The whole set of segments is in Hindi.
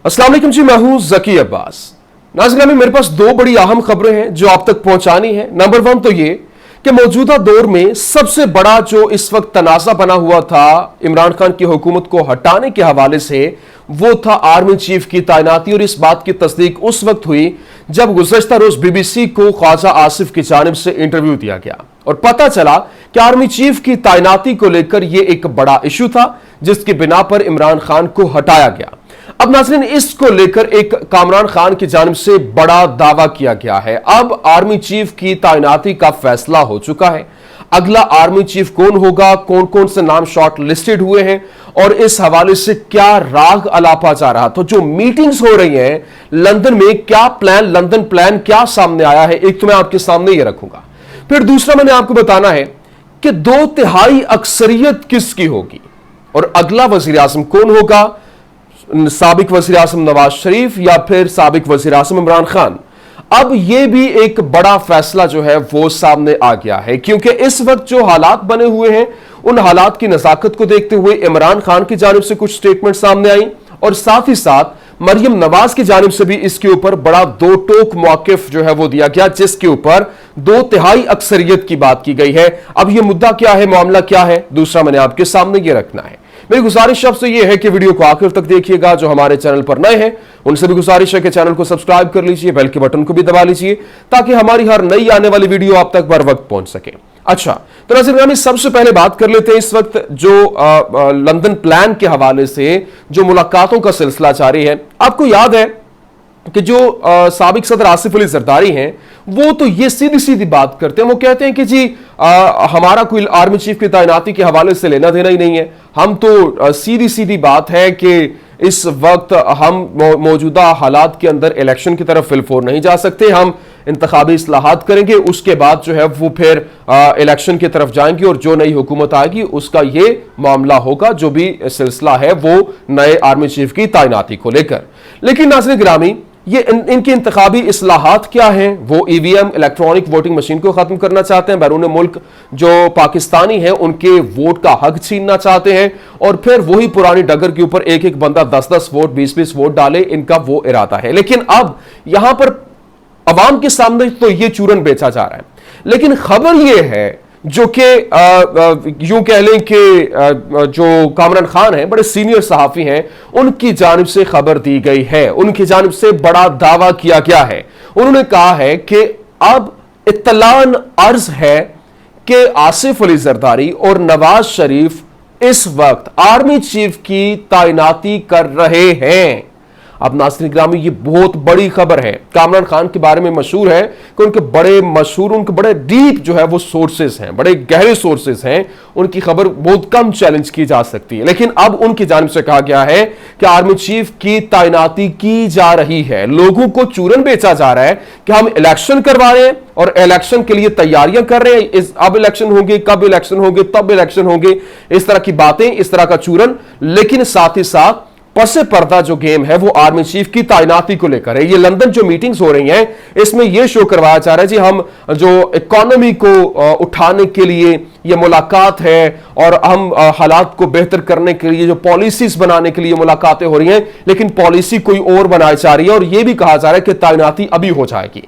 अस्सलाम वालेकुम जी, मैं हूं जकी अब्बास। नाज़रीन, मेरे पास दो बड़ी अहम खबरें हैं जो आप तक पहुंचानी है। नंबर वन तो ये कि मौजूदा दौर में सबसे बड़ा जो इस वक्त तनाज़ा बना हुआ था इमरान खान की हुकूमत को हटाने के हवाले से, वो था आर्मी चीफ की तैनाती। और इस बात की तस्दीक उस वक्त हुई जब गुज़श्ता रोज बीबीसी को ख्वाजा आसिफ की जानिब से इंटरव्यू दिया गया और पता चला कि आर्मी चीफ की तैनाती को लेकर यह एक बड़ा इशू था जिसकी बिना पर इमरान खान को हटाया गया। अब नाज़रीन, इसको लेकर एक कामरान खान की जानिब से बड़ा दावा किया गया है। अब आर्मी चीफ की तैनाती का फैसला हो चुका है। अगला आर्मी चीफ कौन होगा, कौन कौन से नाम शॉर्ट लिस्टेड हुए हैं और इस हवाले से क्या राग अलापा जा रहा, तो जो मीटिंग्स हो रही हैं लंदन में, क्या प्लान, लंदन प्लान क्या सामने आया है, एक तो मैं आपके सामने ये रखूंगा। फिर दूसरा मैंने आपको बताना है कि 2/3 अक्सरियत किसकी होगी और अगला वजीर आजम कौन होगा, साबिक वजीर आजम नवाज शरीफ या फिर साबिक वजीर आजम इमरान खान। अब यह भी एक बड़ा फैसला जो है वो सामने आ गया है, क्योंकि इस वक्त जो हालात बने हुए हैं उन हालात की नजाकत को देखते हुए इमरान खान की जानिब से कुछ स्टेटमेंट सामने आई और साथ ही साथ मरियम नवाज की जानिब से भी इसके ऊपर बड़ा दो टोक मौकिफ जो है वो दिया गया, जिसके ऊपर 2/3 अक्सरियत की बात की गई है। अब यह मुद्दा क्या है, मामला क्या है, दूसरा मैंने आपके सामने ये रखना है। मेरी गुजारिश आपसे यह है कि वीडियो को आखिर तक देखिएगा। जो हमारे चैनल पर नए हैं उनसे भी गुजारिश है कि चैनल को सब्सक्राइब कर लीजिए, बेल के बटन को भी दबा लीजिए ताकि हमारी हर नई आने वाली वीडियो आप तक बर वक्त पहुंच सके। अच्छा, तो नाज़रीन, सबसे पहले बात कर लेते हैं इस वक्त जो लंदन प्लान के हवाले से जो मुलाकातों का सिलसिला जारी है। आपको याद है कि जो साबिक सदर आसिफ अली जरदारी हैं वो तो ये सीधी सीधी बात करते हैं। वो कहते हैं कि जी हमारा कोई आर्मी चीफ की तैनाती के हवाले से लेना देना ही नहीं है। हम तो सीधी सीधी बात है कि इस वक्त हम मौजूदा हालात के अंदर इलेक्शन की तरफ फिलफोर नहीं जा सकते। हम इंतखाबी इस्लाहात करेंगे, उसके बाद जो है वो फिर इलेक्शन की तरफ जाएंगे और जो नई हुकूमत आएगी उसका ये मामला होगा, जो भी सिलसिला है वो नए आर्मी चीफ की तैनाती को लेकर। लेकिन नाज़रीन गिरामी, ये इनके इंतखाबी इस्लाहात क्या हैं? वो ईवीएम इलेक्ट्रॉनिक वोटिंग मशीन को खत्म करना चाहते हैं, बैरून मुल्क जो पाकिस्तानी हैं उनके वोट का हक छीनना चाहते हैं और फिर वही पुरानी डगर के ऊपर एक एक बंदा 10-10 वोट 20-20 वोट डाले, इनका वो इरादा है। लेकिन अब यहां पर अवाम के सामने तो ये चूरन बेचा जा रहा है। लेकिन खबर यह है जो कि यूं कह लें कि जो कामरान खान हैं, बड़े सीनियर सहाफी हैं, उनकी जानिब से खबर दी गई है, उनकी जानिब से बड़ा दावा किया गया है। उन्होंने कहा है कि अब इत्तलान अर्ज है कि आसिफ अली जरदारी और नवाज शरीफ इस वक्त आर्मी चीफ की तैनाती कर रहे हैं। अब नाज़रीन गिरामी, ये बहुत बड़ी खबर है। कामरान खान के बारे में मशहूर है कि उनके बड़े डीप जो है वो सोर्सेज हैं, बड़े गहरे सोर्सेज हैं। उनकी खबर बहुत कम चैलेंज की जा सकती है। लेकिन अब उनकी जानिब से कहा गया है कि आर्मी चीफ की तैनाती की जा रही है। लोगों को चूरन बेचा जा रहा है कि हम इलेक्शन करवा रहे हैं और इलेक्शन के लिए तैयारियां कर रहे हैं। अब इलेक्शन होंगे, कब इलेक्शन होंगे, तब इलेक्शन होंगे, इस तरह की बातें, इस तरह का चूरन। लेकिन साथ ही साथ पसे पर्दा जो गेम है वो आर्मी चीफ की तैनाती को लेकर है। ये लंदन जो मीटिंग्स हो रही हैं इसमें यह शो करवाया जा रहा है जी हम जो इकोनॉमी को उठाने के लिए ये मुलाकात है और हम हालात को बेहतर करने के लिए जो पॉलिसीज बनाने के लिए मुलाकातें हो रही हैं, लेकिन पॉलिसी कोई और बनाई जा रही है और यह भी कहा जा रहा है कि तैनाती अभी हो जाएगी।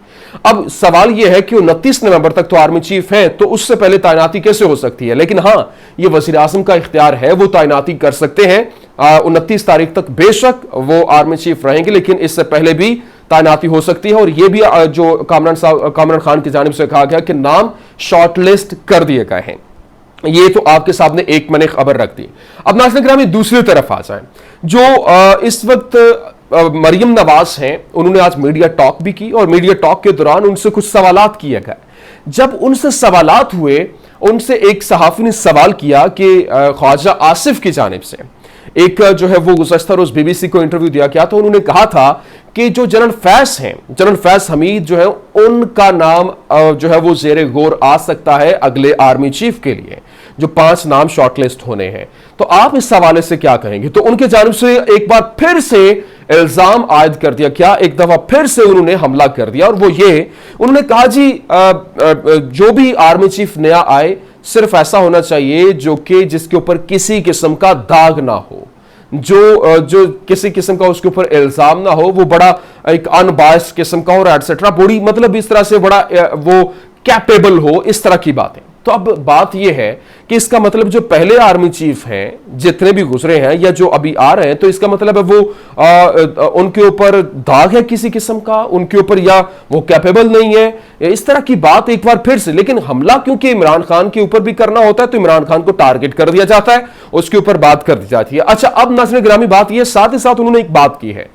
अब सवाल यह है कि 29 नवंबर तक तो आर्मी चीफ है, तो उससे पहले तैनाती कैसे हो सकती है? लेकिन हां, यह वजीर आजम का इख्तियार है, वो तैनाती कर सकते हैं। 29 तारीख तक बेशक वो आर्मी चीफ रहेंगे, लेकिन इससे पहले भी तैनाती हो सकती है। और यह भी जो कामरान खान की जानिब से कहा गया कि नाम शॉर्टलिस्ट कर दिए गए हैं। ये तो आपके सामने एक मैंने खबर रख दी। अब नाज़रीन गिरामी, दूसरी तरफ आ जाए, जो इस वक्त मरियम नवाज हैं, उन्होंने आज मीडिया टॉक भी की और मीडिया टॉक के दौरान उनसे कुछ सवालात किए गए। जब उनसे सवालात हुए, उनसे एक सहाफी ने सवाल किया कि ख्वाजा आसिफ की जानिब से एक जो है वो गुज़श्ता रोज बीबीसी को इंटरव्यू दिया गया, तो उन्होंने कहा था कि जो जनरल फैज हैं, जनरल फैज हमीद जो है, उनका नाम जो है वो जेरे गौर आ सकता है अगले आर्मी चीफ के लिए, जो 5 नाम शॉर्टलिस्ट होने हैं। तो आप इस हवाले से क्या कहेंगे? तो उनके जानिब से एक बार फिर से इल्जाम आयद कर दिया, क्या एक दफा फिर से उन्होंने हमला कर दिया, और वो ये उन्होंने कहा जी जो भी आर्मी चीफ नया आए सिर्फ ऐसा होना चाहिए जो कि जिसके ऊपर किसी किस्म का दाग ना हो, जो किसी किस्म का उसके ऊपर इल्जाम ना हो, वो बड़ा एक अनबायस्ड किस्म का हो एटसेट्रा, बड़ी मतलब इस तरह से बड़ा वो कैपेबल हो, इस तरह की बातें। तो अब बात यह है कि इसका मतलब जो पहले आर्मी चीफ हैं, जितने भी गुजरे हैं या जो अभी आ रहे हैं, तो इसका मतलब है वो उनके ऊपर दाग है किसी किस्म का उनके ऊपर, या वो कैपेबल नहीं है, इस तरह की बात एक बार फिर से। लेकिन हमला क्योंकि इमरान खान के ऊपर भी करना होता है, तो इमरान खान को टारगेट कर दिया जाता है, उसके ऊपर बात कर दी जाती है। अच्छा, अब नाज़रीन गिरामी बात यह, साथ ही साथ उन्होंने एक बात की है।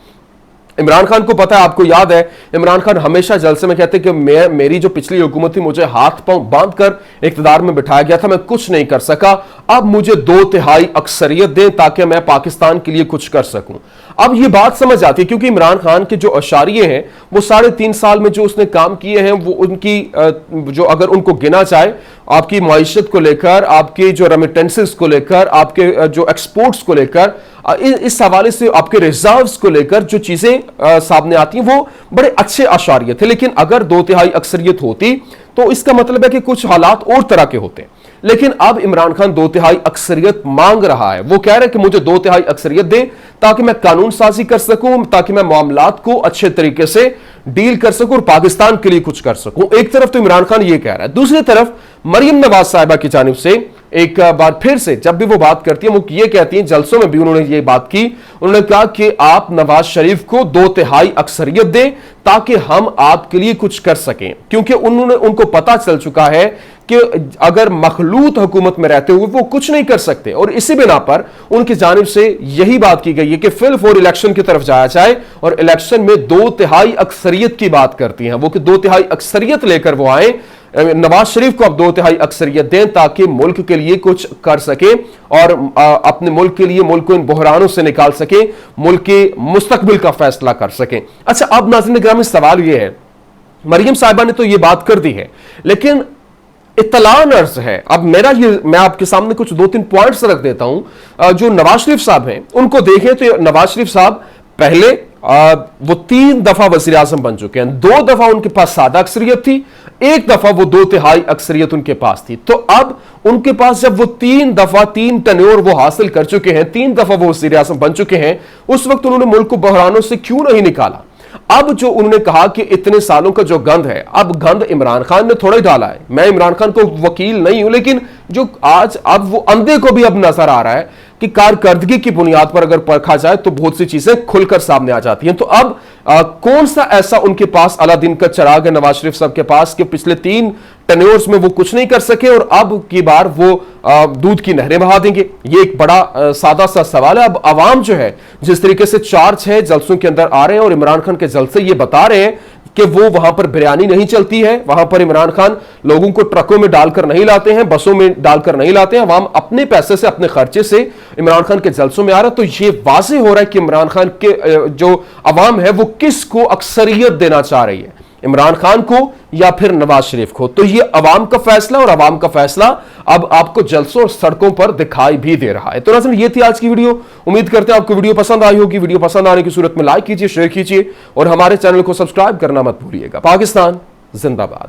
इमरान खान को पता है, आपको याद है, इमरान खान हमेशा जलसे में कहते कि मेरी जो पिछली हुकूमत थी, मुझे हाथ पांव बांध कर इख्तिदार में बिठाया गया था, मैं कुछ नहीं कर सका, अब मुझे 2/3 अक्सरियत दें ताकि मैं पाकिस्तान के लिए कुछ कर सकूं। अब ये बात समझ आती है क्योंकि इमरान खान के जो अशारिये हैं, वो 3.5 साल में जो उसने काम किए हैं, वो उनकी जो अगर उनको गिना जाए, आपकी माइशत को लेकर, आपके जो रेमिटेंसेस को लेकर, आपके जो एक्सपोर्ट्स को लेकर, इस हवाले से आपके रिजर्व्स को लेकर जो चीजें सामने आती हैं, वो बड़े अच्छे अशारिये थे। लेकिन अगर 2/3 अक्सरियत होती तो इसका मतलब है कि कुछ हालात और तरह के होते। लेकिन अब इमरान खान 2/3 अक्सरियत मांग रहा है। वो कह रहे हैं कि मुझे 2/3 अक्सरियत दें ताकि मैं कानून साजी कर सकूं, ताकि मैं मामलात को अच्छे तरीके से डील कर सकूं और पाकिस्तान के लिए कुछ कर सकूं। एक तरफ तो इमरान खान ये कह रहा है, दूसरी तरफ मरियम नवाज साहिबा की जानिब से एक बार फिर से जब भी वो बात करती है, वो ये कहती हैं, जलसों में भी उन्होंने ये बात की, उन्होंने कहा कि आप नवाज शरीफ को 2/3 अक्सरियत दें ताकि हम आपके लिए कुछ कर सकें, क्योंकि उनको पता चल चुका है कि अगर मखलूत हुकूमत में रहते हुए वो कुछ नहीं कर सकते। और इसी बिना पर उनकी जानिब से यही बात की गई है कि फिल फॉर इलेक्शन की तरफ जाया जाए और इलेक्शन में 2/3 अक्सरियत की बात करती हैं वो, कि 2/3 अक्सरियत लेकर वो आए। नवाज शरीफ को अब 2/3 अक्सरियत दें ताकि मुल्क के लिए कुछ कर सके और अपने मुल्क के लिए, मुल्क को इन बहरानों से निकाल सके, मुल्क के मुस्तकबिल का फैसला कर सके। अच्छा, अब नाज़रीन गिरामी सवाल यह है, मरियम साहिबा ने तो यह बात कर दी है, लेकिन इत्तलान अर्ज है, अब मैं आपके सामने कुछ 2-3 पॉइंट्स रख देता हूं। जो नवाज शरीफ साहब हैं उनको देखें तो नवाज शरीफ साहब पहले वो 3 दफा वज़ीर आज़म बन चुके हैं। 2 दफा उनके पास सादा अक्सरियत थी, 1 दफा वो 2/3 अक्सरियत उनके पास थी। तो अब उनके पास जब वो 3 दफा 3 टेन्योर वो हासिल कर चुके हैं, 3 दफा वो वज़ीर आज़म बन चुके हैं, उस वक्त उन्होंने मुल्क को बहरानों से क्यों नहीं निकाला? अब जो उन्होंने कहा कि इतने सालों का जो गंद है, अब गंद इमरान खान ने थोड़ा ही डाला है। मैं इमरान खान को वकील नहीं हूं, लेकिन जो आज अब वो अंधे को भी अब नजर आ रहा है कि कारकर्दगी की बुनियाद पर अगर परखा जाए तो बहुत सी चीजें खुलकर सामने आ जाती हैं। तो अब कौन सा ऐसा उनके पास अलादीन का चिराग है नवाज शरीफ साहब के पास कि पिछले 3 टेन्योर्स में वो कुछ नहीं कर सके और अब की बार वो दूध की नहरें बहा देंगे? ये एक बड़ा सादा सा सवाल है। अब आवाम जो है, जिस तरीके से 4-6 जलसों के अंदर आ रहे हैं और इमरान खान के जलसे ये बता रहे हैं कि वो वहां पर बिरयानी नहीं चलती है, वहां पर इमरान खान लोगों को ट्रकों में डालकर नहीं लाते हैं, बसों में डालकर नहीं लाते हैं, अवाम अपने पैसे से, अपने खर्चे से इमरान खान के जलसों में आ रहा है। तो ये वाज़ेह हो रहा है कि इमरान खान के जो अवाम है वो किसको अक्सरियत देना चाह रही है, इमरान खान को या फिर नवाज शरीफ को। तो ये अवाम का फैसला, और अवाम का फैसला अब आपको जलसों और सड़कों पर दिखाई भी दे रहा है। तो नाज़रीन, ये थी आज की वीडियो। उम्मीद करते हैं आपको वीडियो पसंद आई होगी। वीडियो पसंद आने की सूरत में लाइक कीजिए, शेयर कीजिए और हमारे चैनल को सब्सक्राइब करना मत भूलिएगा। पाकिस्तान जिंदाबाद।